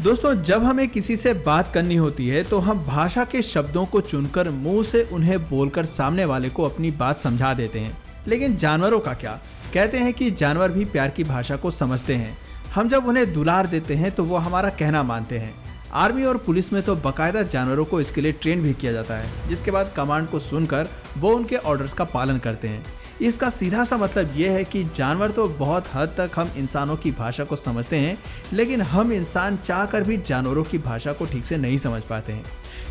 दोस्तों, जब हमें किसी से बात करनी होती है तो हम भाषा के शब्दों को चुनकर मुंह से उन्हें बोलकर सामने वाले को अपनी बात समझा देते हैं। लेकिन जानवरों का क्या? कहते हैं कि जानवर भी प्यार की भाषा को समझते हैं। हम जब उन्हें दुलार देते हैं तो वो हमारा कहना मानते हैं। आर्मी और पुलिस में तो बाकायदा जानवरों को इसके लिए ट्रेन भी किया जाता है, जिसके बाद कमांड को सुनकर वो उनके ऑर्डर्स का पालन करते हैं। इसका सीधा सा मतलब ये है कि जानवर तो बहुत हद तक हम इंसानों की भाषा को समझते हैं, लेकिन हम इंसान चाहकर भी जानवरों की भाषा को ठीक से नहीं समझ पाते हैं।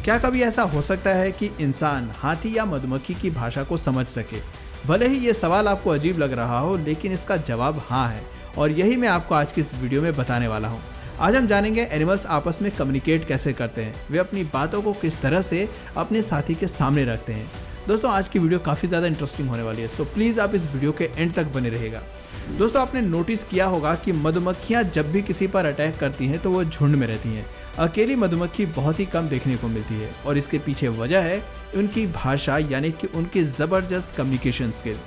क्या कभी ऐसा हो सकता है कि इंसान हाथी या मधुमक्खी की भाषा को समझ सके? भले ही ये सवाल आपको अजीब लग रहा हो, लेकिन इसका जवाब हाँ है, और यही मैं आपको आज की इस वीडियो में बताने वाला हूँ। आज हम जानेंगे एनिमल्स आपस में कम्युनिकेट कैसे करते हैं, वे अपनी बातों को किस तरह से अपने साथी के सामने रखते हैं। दोस्तों, आज की वीडियो काफ़ी ज़्यादा इंटरेस्टिंग होने वाली है, सो प्लीज़ आप इस वीडियो के एंड तक बने रहिएगा। दोस्तों, आपने नोटिस किया होगा कि मधुमक्खियाँ जब भी किसी पर अटैक करती हैं तो वो झुंड में रहती हैं। अकेली मधुमक्खी बहुत ही कम देखने को मिलती है, और इसके पीछे वजह है उनकी भाषा, यानी कि उनकी ज़बरदस्त कम्युनिकेशन स्किल।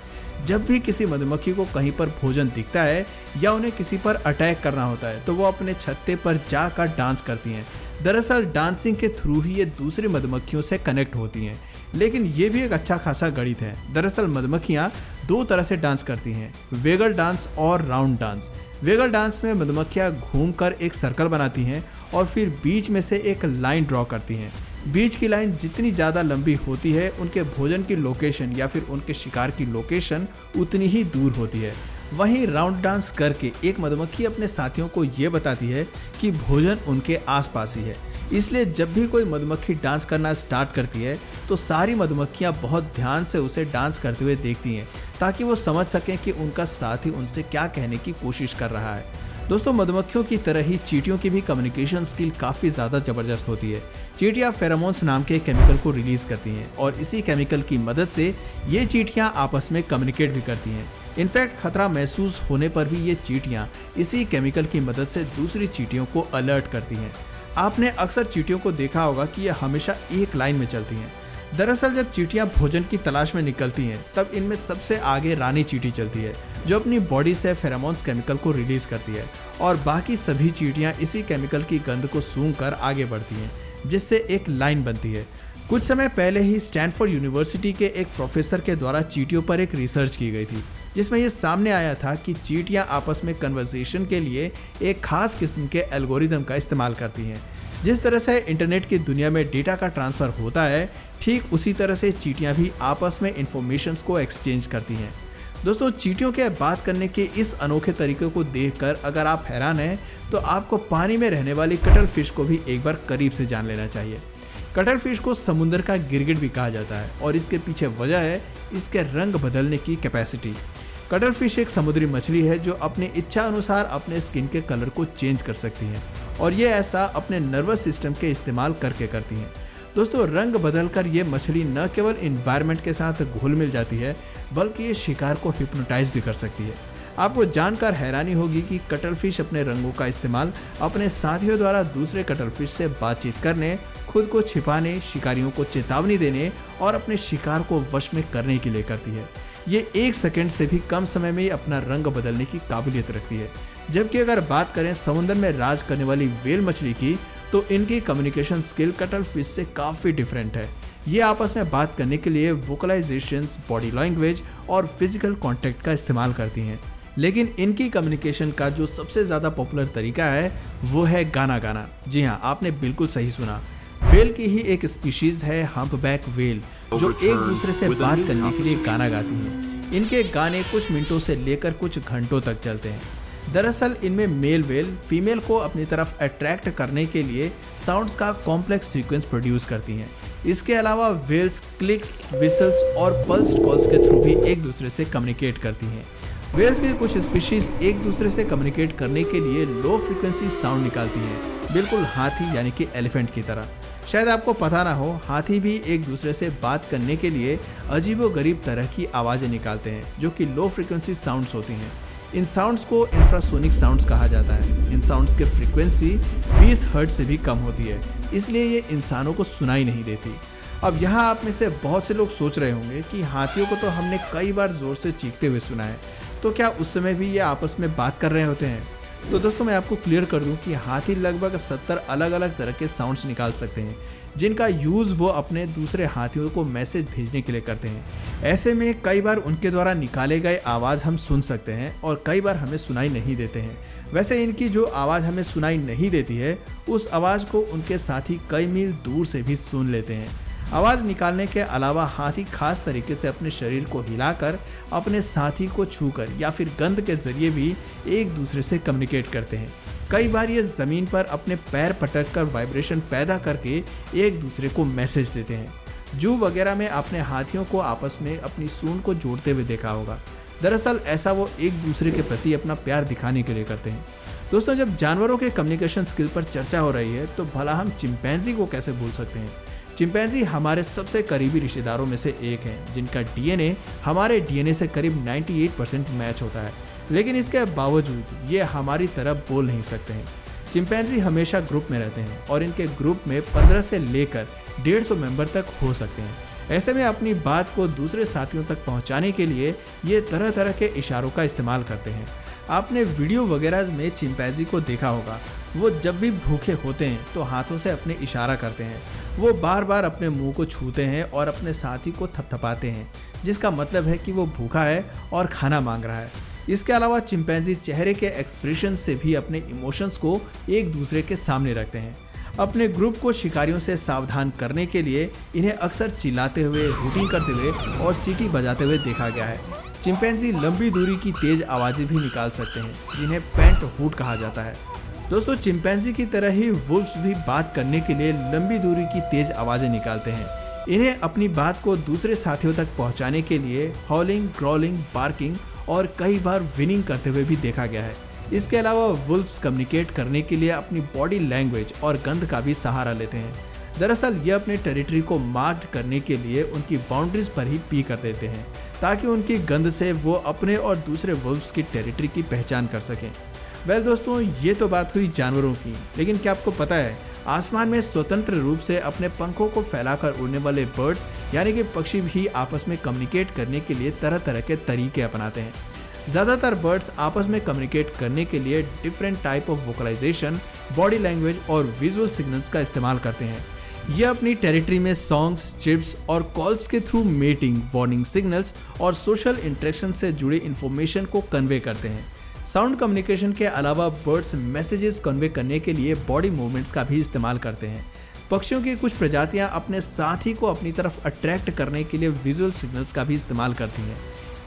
जब भी किसी मधुमक्खी को कहीं पर भोजन दिखता है या उन्हें किसी पर अटैक करना होता है तो वो अपने छत्ते पर जाकर डांस करती हैं। दरअसल डांसिंग के थ्रू ही ये दूसरी मधुमक्खियों से कनेक्ट होती हैं। लेकिन ये भी एक अच्छा खासा गणित है। दरअसल मधुमक्खियाँ दो तरह से डांस करती हैं, वेगल डांस और राउंड डांस। वेगल डांस में मधुमक्खियाँ घूमकर एक सर्कल बनाती हैं और फिर बीच में से एक लाइन ड्रॉ करती हैं। बीच की लाइन जितनी ज़्यादा लंबी होती है, उनके भोजन की लोकेशन या फिर उनके शिकार की लोकेशन उतनी ही दूर होती है। वहीं राउंड डांस करके एक मधुमक्खी अपने साथियों को ये बताती है कि भोजन उनके आसपास ही है। इसलिए जब भी कोई मधुमक्खी डांस करना स्टार्ट करती है तो सारी मधुमक्खियाँ बहुत ध्यान से उसे डांस करते हुए देखती हैं, ताकि वो समझ सकें कि उनका साथी उनसे क्या कहने की कोशिश कर रहा है। दोस्तों, मधुमक्खियों की तरह ही चींटियों की भी कम्युनिकेशन स्किल काफ़ी ज़्यादा ज़बरदस्त होती है। चींटियाँ फेरोमोन्स नाम के केमिकल को रिलीज़ करती हैं, और इसी केमिकल की मदद से ये चींटियाँ आपस में कम्युनिकेट भी करती हैं। इनफैक्ट खतरा महसूस होने पर भी ये चींटियाँ इसी केमिकल की मदद से दूसरी चींटियों को अलर्ट करती हैं। आपने अक्सर चींटियों को देखा होगा कि ये हमेशा एक लाइन में चलती हैं। दरअसल जब चींटियां भोजन की तलाश में निकलती हैं तब इनमें सबसे आगे रानी चींटी चलती है, जो अपनी बॉडी से फेरोमोन्स केमिकल को रिलीज करती है, और बाकी सभी चींटियां इसी केमिकल की गंध को सूंघकर आगे बढ़ती हैं, जिससे एक लाइन बनती है। कुछ समय पहले ही स्टैनफोर्ड यूनिवर्सिटी के एक प्रोफेसर के द्वारा चींटियों पर एक रिसर्च की गई थी, जिसमें ये सामने आया था कि चींटियां आपस में कन्वर्सेशन के लिए एक खास किस्म के एल्गोरिदम का इस्तेमाल करती हैं। जिस तरह से इंटरनेट की दुनिया में डेटा का ट्रांसफ़र होता है, ठीक उसी तरह से चींटियां भी आपस में इंफॉर्मेशंस को एक्सचेंज करती हैं। दोस्तों, चींटियों के बात करने के इस अनोखे तरीके को देखकर अगर आप हैरान हैं तो आपको पानी में रहने वाली कटल फिश को भी एक बार करीब से जान लेना चाहिए। कटल फिश को समुद्र का गिरगिट भी कहा जाता है, और इसके पीछे वजह है इसके रंग बदलने की कैपेसिटी। कटल फिश एक समुद्री मछली है जो अपनी इच्छा अनुसार अपने स्किन के कलर को चेंज कर सकती हैं, और ये ऐसा अपने नर्वस सिस्टम के इस्तेमाल करके करती हैं। दोस्तों, रंग बदलकर ये मछली न केवल इन्वायरमेंट के साथ घुल मिल जाती है, बल्कि ये शिकार को हिप्नोटाइज भी कर सकती है। आपको जानकर हैरानी होगी कि कटल फिश अपने रंगों का इस्तेमाल अपने साथियों द्वारा दूसरे कटल फिश से बातचीत करने, खुद को छिपाने, शिकारियों को चेतावनी देने और अपने शिकार को वश में करने के लिए करती है। ये 1 सेकंड से भी कम समय में ही अपना रंग बदलने की काबिलियत रखती है। जबकि अगर बात करें समुद्र में राज करने वाली व्हेल मछली की, तो इनकी कम्युनिकेशन स्किल कटल फिश से काफ़ी डिफरेंट है। ये आपस में बात करने के लिए वोकलाइजेशंस, बॉडी लैंग्वेज और फिजिकल कांटेक्ट का इस्तेमाल करती हैं। लेकिन इनकी कम्युनिकेशन का जो सबसे ज़्यादा पॉपुलर तरीका है वो है गाना गाना। जी हाँ, आपने बिल्कुल सही सुना। व्हेल की ही एक स्पीशीज है हम्पबैक व्हेल, जो एक दूसरे से बात करने के लिए गाना गाती हैं। इनके गाने कुछ मिनटों से लेकर कुछ घंटों तक चलते हैं। दरअसल इनमें मेल व्हेल फीमेल को अपनी तरफ अट्रैक्ट करने के लिए साउंड्स का कॉम्प्लेक्स सीक्वेंस प्रोड्यूस करती हैं। इसके अलावा व्हेल्स क्लिक्स, विसल्स और पल्स्ड कॉल्स के थ्रू भी एक दूसरे से कम्युनिकेट करती हैं। व्हेल्स के कुछ स्पीशीज एक दूसरे से कम्युनिकेट करने के लिए लो फ्रीक्वेंसी साउंड निकालती हैं, बिल्कुल हाथी यानी कि एलिफेंट की तरह। शायद आपको पता ना हो, हाथी भी एक दूसरे से बात करने के लिए अजीबोगरीब तरह की आवाज़ें निकालते हैं, जो कि लो फ्रीक्वेंसी साउंड्स होती हैं। इन साउंड्स को इंफ्रासोनिक साउंड्स कहा जाता है। इन साउंड्स की फ्रीक्वेंसी 20 हर्ट्ज से भी कम होती है, इसलिए ये इंसानों को सुनाई नहीं देती। अब यहाँ आप में से बहुत से लोग सोच रहे होंगे कि हाथियों को तो हमने कई बार ज़ोर से चीखते हुए सुना है, तो क्या उस समय भी ये आपस में बात कर रहे होते हैं? तो दोस्तों मैं आपको क्लियर कर दूं कि हाथी लगभग 70 अलग अलग तरह के साउंड्स निकाल सकते हैं, जिनका यूज़ वो अपने दूसरे हाथियों को मैसेज भेजने के लिए करते हैं। ऐसे में कई बार उनके द्वारा निकाले गए आवाज़ हम सुन सकते हैं और कई बार हमें सुनाई नहीं देते हैं। वैसे इनकी जो आवाज़ हमें सुनाई नहीं देती है, उस आवाज़ को उनके साथी कई मील दूर से भी सुन लेते हैं। आवाज़ निकालने के अलावा हाथी खास तरीके से अपने शरीर को हिलाकर अपने साथी को छूकर या फिर गंध के जरिए भी एक दूसरे से कम्युनिकेट करते हैं। कई बार ये ज़मीन पर अपने पैर पटक कर वाइब्रेशन पैदा करके एक दूसरे को मैसेज देते हैं। जू वगैरह में आपने हाथियों को आपस में अपनी सूंड को जोड़ते हुए देखा होगा। दरअसल ऐसा वो एक दूसरे के प्रति अपना प्यार दिखाने के लिए करते हैं। दोस्तों, जब जानवरों के कम्युनिकेशन स्किल पर चर्चा हो रही है तो भला हम चिंपैंजी को कैसे भूल सकते हैं। चिंपैंजी हमारे सबसे करीबी रिश्तेदारों में से एक है, जिनका डीएनए हमारे डीएनए से करीब 98% मैच होता है, लेकिन इसके बावजूद ये हमारी तरह बोल नहीं सकते हैं। चिंपैंजी हमेशा ग्रुप में रहते हैं और इनके ग्रुप में 15 से लेकर 150 मेंबर तक हो सकते हैं। ऐसे में अपनी बात को दूसरे साथियों तक पहुंचाने के लिए ये तरह तरह के इशारों का इस्तेमाल करते हैं। आपने वीडियो वगैरह में चिंपैंजी को देखा होगा। वो जब भी भूखे होते हैं तो हाथों से अपने इशारा करते हैं। वो बार बार अपने मुंह को छूते हैं और अपने साथी को थपथपाते हैं, जिसका मतलब है कि वो भूखा है और खाना मांग रहा है। इसके अलावा चिंपैंजी चेहरे के एक्सप्रेशन से भी अपने इमोशंस को एक दूसरे के सामने रखते हैं। अपने ग्रुप को शिकारियों से सावधान करने के लिए इन्हें अक्सर चिल्लाते हुए, हुटिंग करते हुए और सीटी बजाते हुए देखा गया है। चिंपैंजी लंबी दूरी की तेज आवाज़ें भी निकाल सकते हैं, जिन्हें पैंट हुट कहा जाता है। दोस्तों, चिंपैंजी की तरह ही वुल्फ्स भी बात करने के लिए लंबी दूरी की तेज आवाज़ें निकालते हैं। इन्हें अपनी बात को दूसरे साथियों तक पहुंचाने के लिए हॉलिंग, ग्रॉलिंग, बार्किंग और कई बार विनिंग करते हुए भी देखा गया है। इसके अलावा वुल्फ्स कम्युनिकेट करने के लिए अपनी बॉडी लैंग्वेज और गंध का भी सहारा लेते हैं। दरअसल ये अपने टेरिटरी को मार्क करने के लिए उनकी बाउंड्रीज पर ही पी कर देते हैं, ताकि उनकी गंध से वो अपने और दूसरे वुल्फ्स की टेरिटरी की पहचान कर सकें। वेल दोस्तों, ये तो बात हुई जानवरों की, लेकिन क्या आपको पता है आसमान में स्वतंत्र रूप से अपने पंखों को फैलाकर उड़ने वाले बर्ड्स यानी कि पक्षी भी आपस में कम्युनिकेट करने के लिए तरह तरह के तरीके अपनाते हैं। ज़्यादातर बर्ड्स आपस में कम्युनिकेट करने के लिए different type of vocalisation, body language और विजुअल सिग्नल्स का इस्तेमाल करते हैं। ये अपनी टेरिटरी में सॉन्ग्स, चिप्स और कॉल्स के थ्रू मेटिंग, वार्निंग सिग्नल्स और सोशल इंटरेक्शन से जुड़े इन्फॉर्मेशन को कन्वे करते हैं। साउंड कम्युनिकेशन के अलावा बर्ड्स मैसेजेस कन्वे करने के लिए बॉडी मूवमेंट्स का भी इस्तेमाल करते हैं। पक्षियों की कुछ प्रजातियां अपने साथी को अपनी तरफ अट्रैक्ट करने के लिए विजुअल सिग्नल्स का भी इस्तेमाल करती हैं।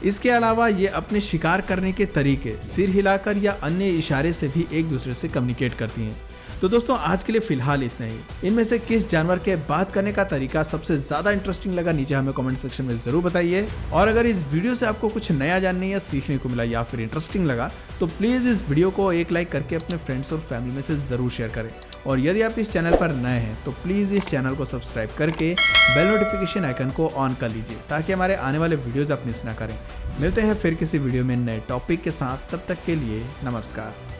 इसके अलावा ये अपने शिकार करने के तरीके, सिर हिलाकर या अन्य इशारे से भी एक दूसरे से कम्युनिकेट करती हैं। तो दोस्तों, आज के लिए फिलहाल इतना ही। इनमें से किस जानवर के बात करने का तरीका सबसे ज्यादा इंटरेस्टिंग लगा, नीचे हमें कमेंट सेक्शन में जरूर बताइए। और अगर इस वीडियो से आपको कुछ नया जानने या सीखने को मिला या फिर इंटरेस्टिंग लगा तो प्लीज इस वीडियो को एक लाइक करके अपने फ्रेंड्स और फैमिली में से जरूर शेयर करें। और यदि आप इस चैनल पर नए हैं तो प्लीज इस चैनल को सब्सक्राइब करके बेल नोटिफिकेशन आइकन को ऑन कर लीजिए, ताकि हमारे आने वाले वीडियोज आप मिस ना करें। मिलते हैं फिर किसी वीडियो में नए टॉपिक के साथ, तब तक के लिए नमस्कार।